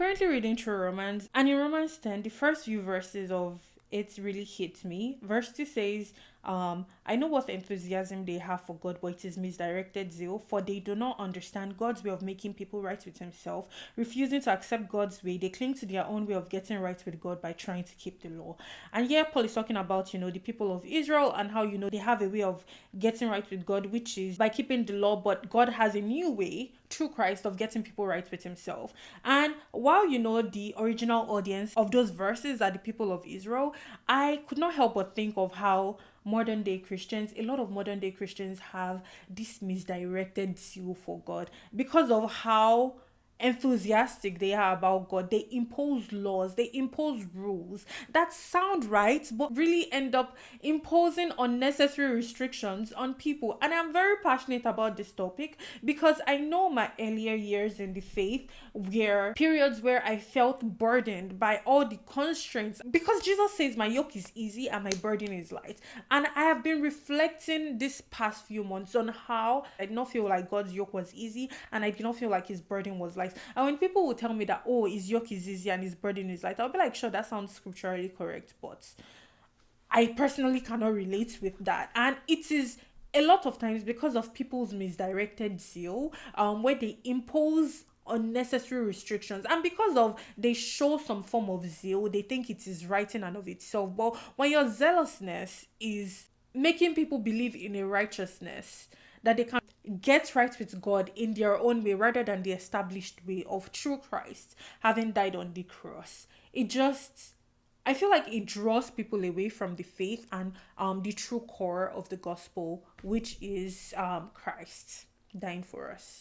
currently reading through Romans, and in Romans 10, the first few verses of it really hit me. Verse 2 says, I know what enthusiasm they have for God, but it is misdirected zeal, for they do not understand God's way of making people right with himself. Refusing to accept God's way, they cling to their own way of getting right with God by trying to keep the law. And here Paul is talking about, the people of Israel and how, they have a way of getting right with God, which is by keeping the law, but God has a new way through Christ of getting people right with himself. And while, the original audience of those verses are the people of Israel, I could not help but think of how a lot of modern day Christians have this misdirected zeal for God because of how enthusiastic they are about God. They impose laws, they impose rules that sound right, but really end up imposing unnecessary restrictions on people. And I'm very passionate about this topic because I know my earlier years in the faith were periods where I felt burdened by all the constraints because Jesus says my yoke is easy and my burden is light. And I have been reflecting this past few months on how I did not feel like God's yoke was easy and I did not feel like his burden was light. And when people would tell me that, oh, his yoke is easy and his burden is light, I'll be like, sure, that sounds scripturally correct, but I personally cannot relate with that. And it is a lot of times because of people's misdirected zeal, where they impose unnecessary restrictions, and because of they show some form of zeal, they think it is right in and of itself. But when your zealousness is making people believe in a righteousness that they can get right with God in their own way rather than the established way of true Christ having died on the cross, it just, I feel like it draws people away from the faith and the true core of the gospel, which is Christ dying for us.